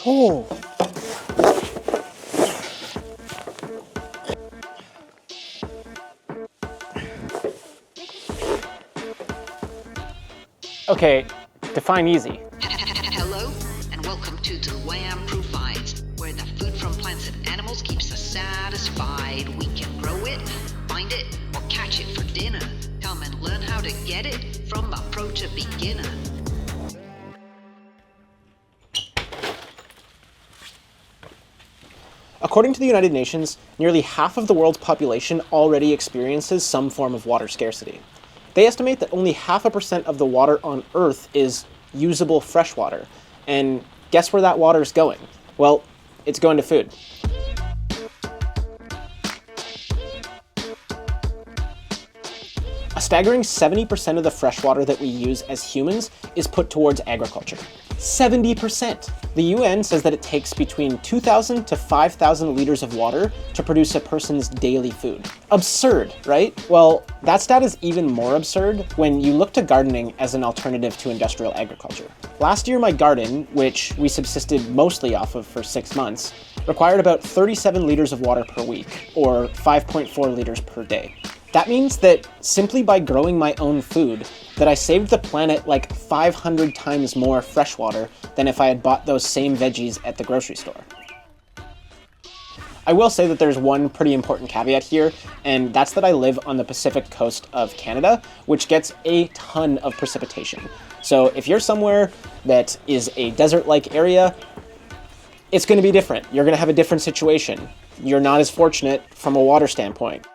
Oh. Okay, define easy. Hello, and welcome to the Wham Provides, where the food from plants and animals keeps us satisfied. We can grow it, find it, or catch it for dinner. Come and learn how to get it from a pro to beginner. According to the United Nations, nearly half of the world's population already experiences some form of water scarcity. They estimate that only 0.5% of the water on Earth is usable fresh water. And guess where that water is going? Well, it's going to food. A staggering 70% of the fresh water that we use as humans is put towards agriculture. 70%! The UN says that it takes between 2,000 to 5,000 liters of water to produce a person's daily food. Absurd, right? Well, that stat is even more absurd when you look to gardening as an alternative to industrial agriculture. Last year, my garden, which we subsisted mostly off of for 6 months, required about 37 liters of water per week, or 5.4 liters per day. That means that simply by growing my own food, that I saved the planet like 500 times more fresh water than if I had bought those same veggies at the grocery store. I will say that there's one pretty important caveat here, and that's that I live on the Pacific coast of Canada, which gets a ton of precipitation. So if you're somewhere that is a desert-like area, it's going to be different. You're going to have a different situation. You're not as fortunate from a water standpoint.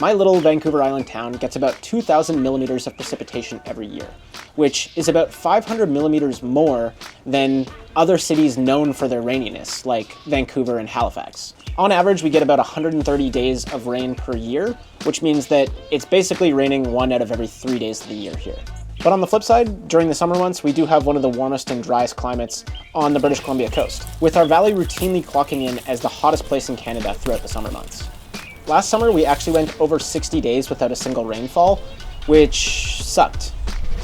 My little Vancouver Island town gets about 2,000 millimeters of precipitation every year, which is about 500 millimeters more than other cities known for their raininess, like Vancouver and Halifax. On average, we get about 130 days of rain per year, which means that it's basically raining 1 out of every 3 days of the year here. But on the flip side, during the summer months, we do have one of the warmest and driest climates on the British Columbia coast, with our valley routinely clocking in as the hottest place in Canada throughout the summer months. Last summer, we actually went over 60 days without a single rainfall, which sucked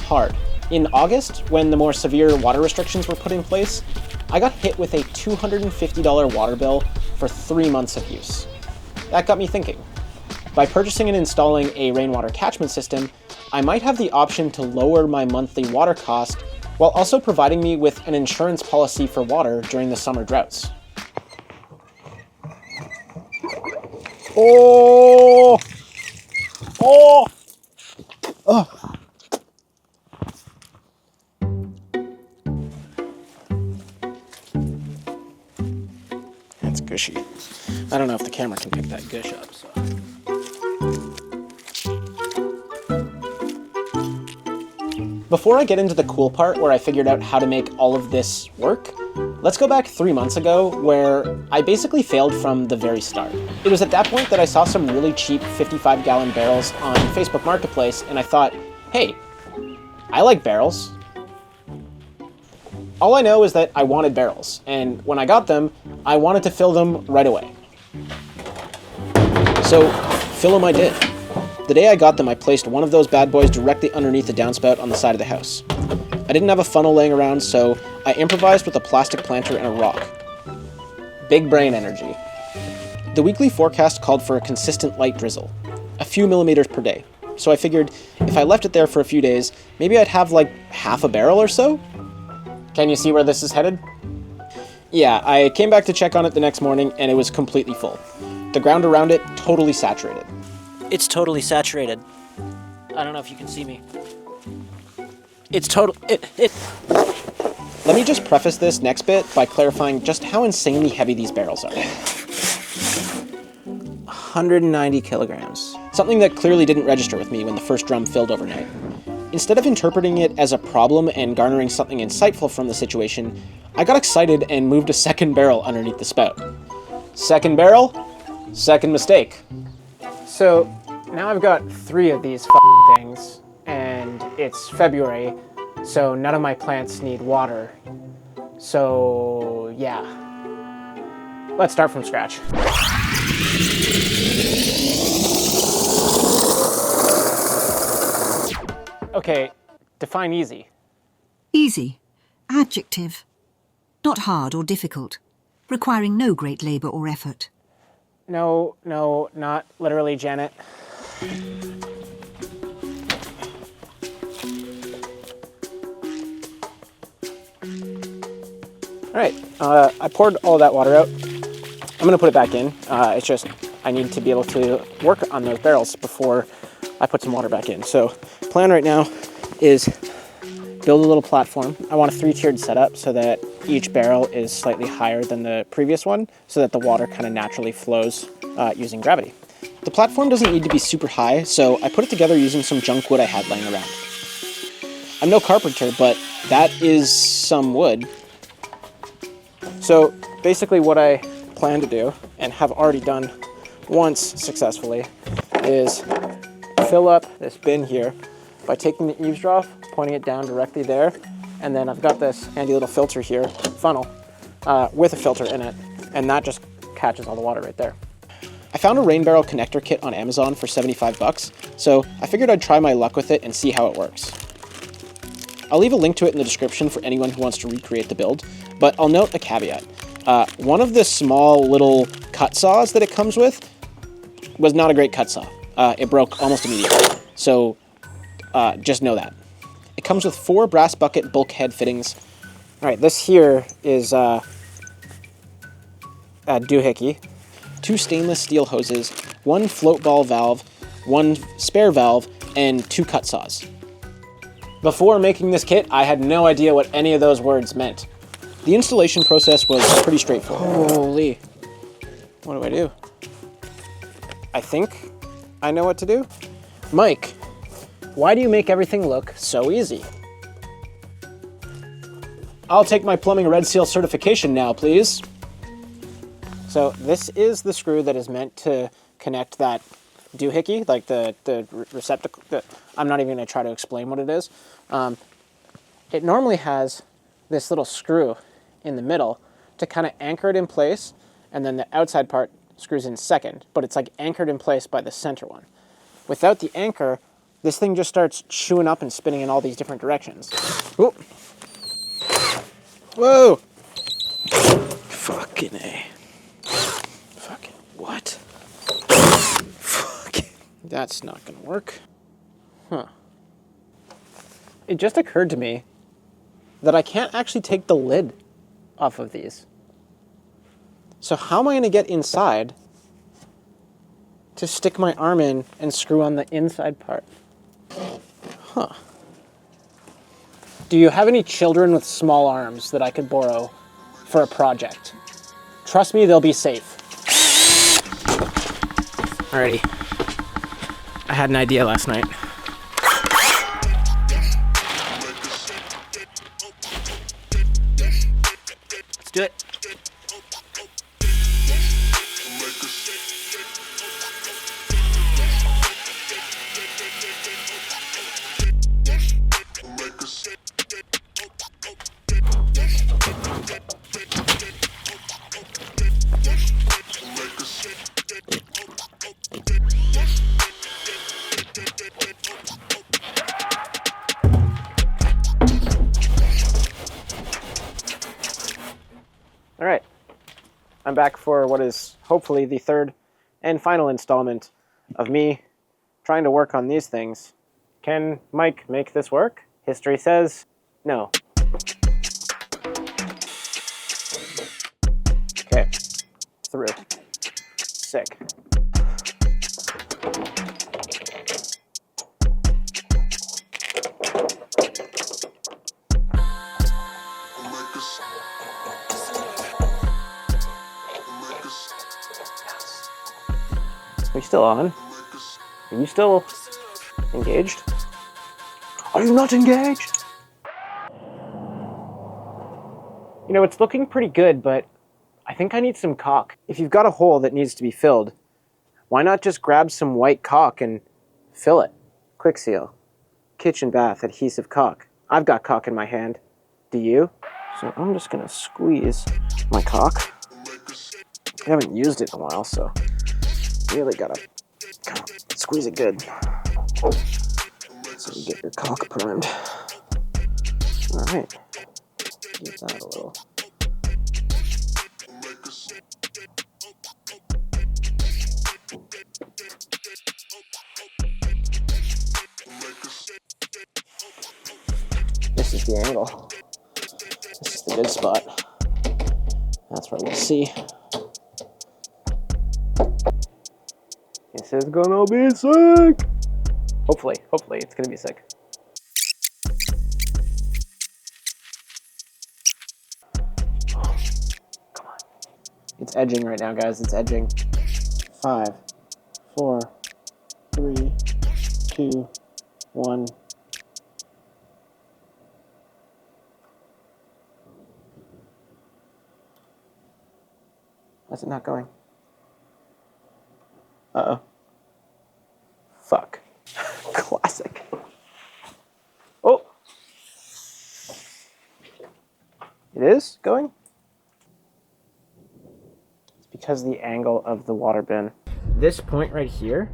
hard. In August, when the more severe water restrictions were put in place, I got hit with a $250 water bill for 3 months of use. That got me thinking. By purchasing and installing a rainwater catchment system, I might have the option to lower my monthly water cost while also providing me with an insurance policy for water during the summer droughts. Oh! Oh! Oh! That's gushy. I don't know if the camera can pick that gush up, so. Before I get into the cool part where I figured out how to make all of this work, let's go back 3 months ago where I basically failed from the very start. It was at that point that I saw some really cheap 55-gallon barrels on Facebook Marketplace and I thought, hey, I like barrels. All I know is that I wanted barrels, and when I got them, I wanted to fill them right away. So, fill them I did. The day I got them, I placed one of those bad boys directly underneath the downspout on the side of the house. I didn't have a funnel laying around, so I improvised with a plastic planter and a rock. Big brain energy. The weekly forecast called for a consistent light drizzle, a few millimeters per day. So I figured if I left it there for a few days, maybe I'd have like half a barrel or so? Can you see where this is headed? Yeah, I came back to check on it the next morning and it was completely full. The ground around it totally saturated. It's totally saturated. I don't know if you can see me. It's Let me just preface this next bit by clarifying just how insanely heavy these barrels are. 190 kilograms. Something that clearly didn't register with me when the first drum filled overnight. Instead of interpreting it as a problem and garnering something insightful from the situation, I got excited and moved a second barrel underneath the spout. Second barrel, second mistake. So now I've got 3 of these things, and it's February, so none of my plants need water. So yeah, let's start from scratch. Okay, define easy. Easy. Adjective. Not hard or difficult, requiring no great labour or effort. No, not literally, Janet. All right, I poured all that water out. I'm gonna put it back in. It's just, I need to be able to work on those barrels before I put some water back in. So plan right now is build a little platform. I want a 3-tiered setup so that each barrel is slightly higher than the previous one so that the water kind of naturally flows using gravity. The platform doesn't need to be super high, so I put it together using some junk wood I had laying around. I'm no carpenter, but that is some wood. So basically what I plan to do, and have already done once successfully, is fill up this bin here by taking the eaves off, pointing it down directly there, and then I've got this handy little filter here, funnel, with a filter in it, and that just catches all the water right there. I found a rain barrel connector kit on Amazon for 75 bucks, so I figured I'd try my luck with it and see how it works. I'll leave a link to it in the description for anyone who wants to recreate the build, but I'll note a caveat. One of the small little cut saws that it comes with was not a great cut saw. It broke almost immediately, so just know that. It comes with 4 brass bucket bulkhead fittings. All right, this here is a doohickey, 2 stainless steel hoses, 1 float ball valve, 1 spare valve, and 2 cut saws. Before making this kit, I had no idea what any of those words meant. The installation process was pretty straightforward. Holy, what do I do? I think I know what to do. Mike, why do you make everything look so easy? I'll take my plumbing Red Seal certification now, please. So this is the screw that is meant to connect that doohickey, like the receptacle. I'm not even going to try to explain what it is. It normally has this little screw in the middle to kind of anchor it in place, and then the outside part screws in second, but it's like anchored in place by the center one. Without the anchor, this thing just starts chewing up and spinning in all these different directions. Ooh. Whoa! Fucking A. Fucking what? Fucking. That's not gonna work. Huh. It just occurred to me that I can't actually take the lid off of these. So how am I gonna get inside to stick my arm in and screw on the inside part? Huh. Do you have any children with small arms that I could borrow for a project? Trust me, they'll be safe. Alrighty. I had an idea last night. Let's do it. All right, I'm back for what is hopefully the third and final installment of me trying to work on these things. Can Mike make this work? History says no. Okay, through. Sick. Are you still on? Are you still engaged? Are you not engaged? You know, it's looking pretty good, but I think I need some caulk. If you've got a hole that needs to be filled, why not just grab some white caulk and fill it? Quick Seal. Kitchen bath adhesive caulk. I've got caulk in my hand. Do you? So I'm just gonna squeeze my caulk. I haven't used it in a while, so really gotta squeeze it good so you get your caulk primed. All right, use that a little. This is the angle. This is the good spot. That's where we'll see. This is gonna be sick! Hopefully it's gonna be sick. Come on. It's edging right now, guys, it's edging. 5, 4, 3, 2, 1. Why is it not going? Uh-oh. Fuck. Classic. Oh! It is going? It's because of the angle of the water bin. This point right here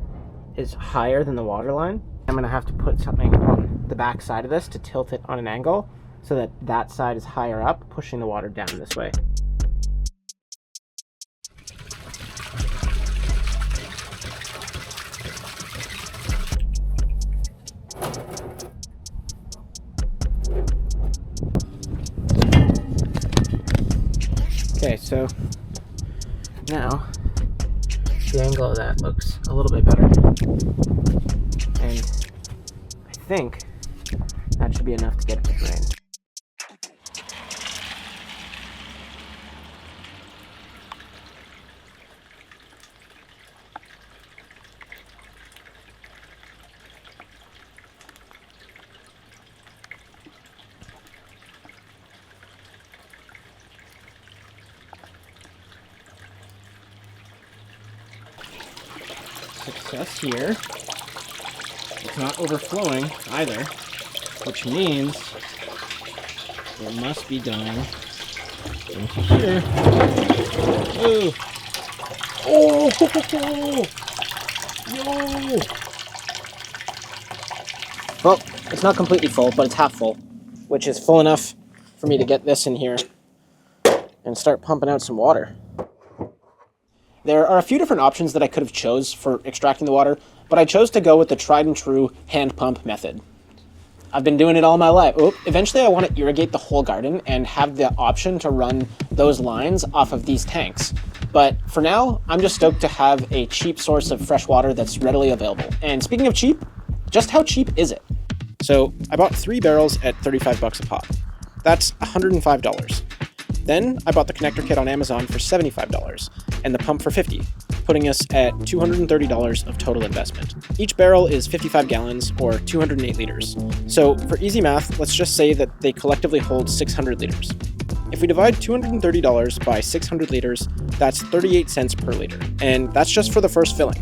is higher than the water line. I'm gonna have to put something on the back side of this to tilt it on an angle so that that side is higher up, pushing the water down this way. Okay, so now the angle of that looks a little bit better. And I think that should be enough to get it to drain. Success here. It's not overflowing either, which means it must be going into here. Ooh. Oh! Yo! Well, it's not completely full, but it's half full, which is full enough for me to get this in here and start pumping out some water. There are a few different options that I could have chose for extracting the water, but I chose to go with the tried and true hand pump method. I've been doing it all my life. Eventually I want to irrigate the whole garden and have the option to run those lines off of these tanks. But for now, I'm just stoked to have a cheap source of fresh water that's readily available. And speaking of cheap, just how cheap is it? So I bought 3 barrels at 35 bucks a pop. That's $105. Then I bought the connector kit on Amazon for $75 and the pump for $50, putting us at $230 of total investment. Each barrel is 55 gallons or 208 liters. So for easy math, let's just say that they collectively hold 600 liters. If we divide $230 by 600 liters, that's 38 cents per liter. And that's just for the first filling.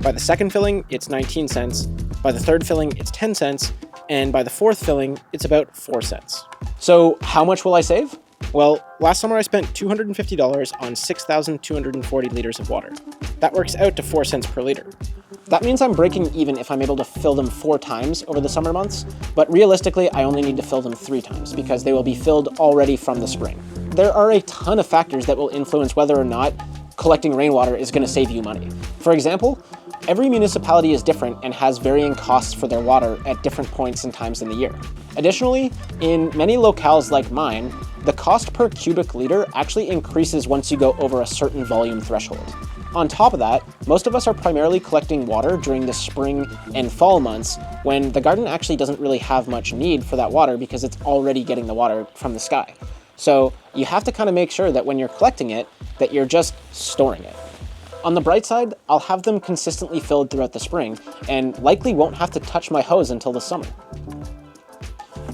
By the second filling, it's 19 cents. By the third filling, it's 10 cents. And by the fourth filling, it's about 4 cents. So how much will I save? Well, last summer I spent $250 on 6,240 liters of water. That works out to 4 cents per liter. That means I'm breaking even if I'm able to fill them 4 times over the summer months, but realistically I only need to fill them 3 times because they will be filled already from the spring. There are a ton of factors that will influence whether or not collecting rainwater is going to save you money. For example, every municipality is different and has varying costs for their water at different points and times in the year. Additionally, in many locales like mine, the cost per cubic liter actually increases once you go over a certain volume threshold. On top of that, most of us are primarily collecting water during the spring and fall months when the garden actually doesn't really have much need for that water because it's already getting the water from the sky. So you have to kind of make sure that when you're collecting it, that you're just storing it. On the bright side, I'll have them consistently filled throughout the spring and likely won't have to touch my hose until the summer.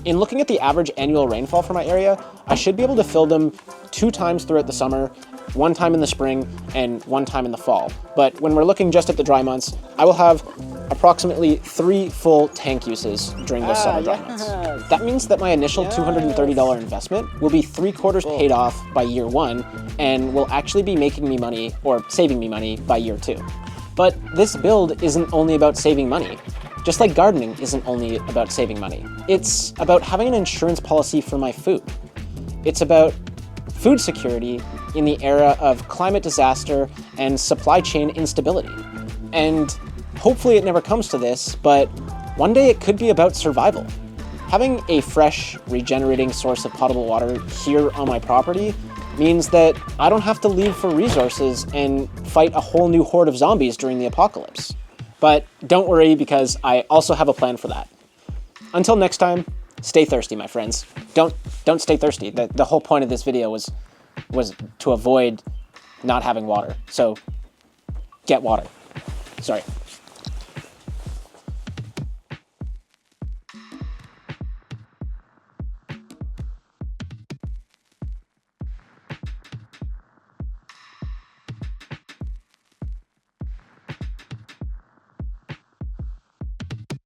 In looking at the average annual rainfall for my area, I should be able to fill them 2 times throughout the summer, 1 time in the spring, and 1 time in the fall. But when we're looking just at the dry months, I will have approximately 3 full tank uses during the summer dry months. That means that my initial $230 investment will be 3/4 paid off by year 1 and will actually be making me money or saving me money by year 2. But this build isn't only about saving money. Just like gardening isn't only about saving money. It's about having an insurance policy for my food. It's about food security in the era of climate disaster and supply chain instability. And hopefully it never comes to this, but one day it could be about survival. Having a fresh, regenerating source of potable water here on my property means that I don't have to leave for resources and fight a whole new horde of zombies during the apocalypse. But don't worry, because I also have a plan for that. Until next time, stay thirsty, my friends. Don't stay thirsty. The whole point of this video was to avoid not having water. So get water. Sorry.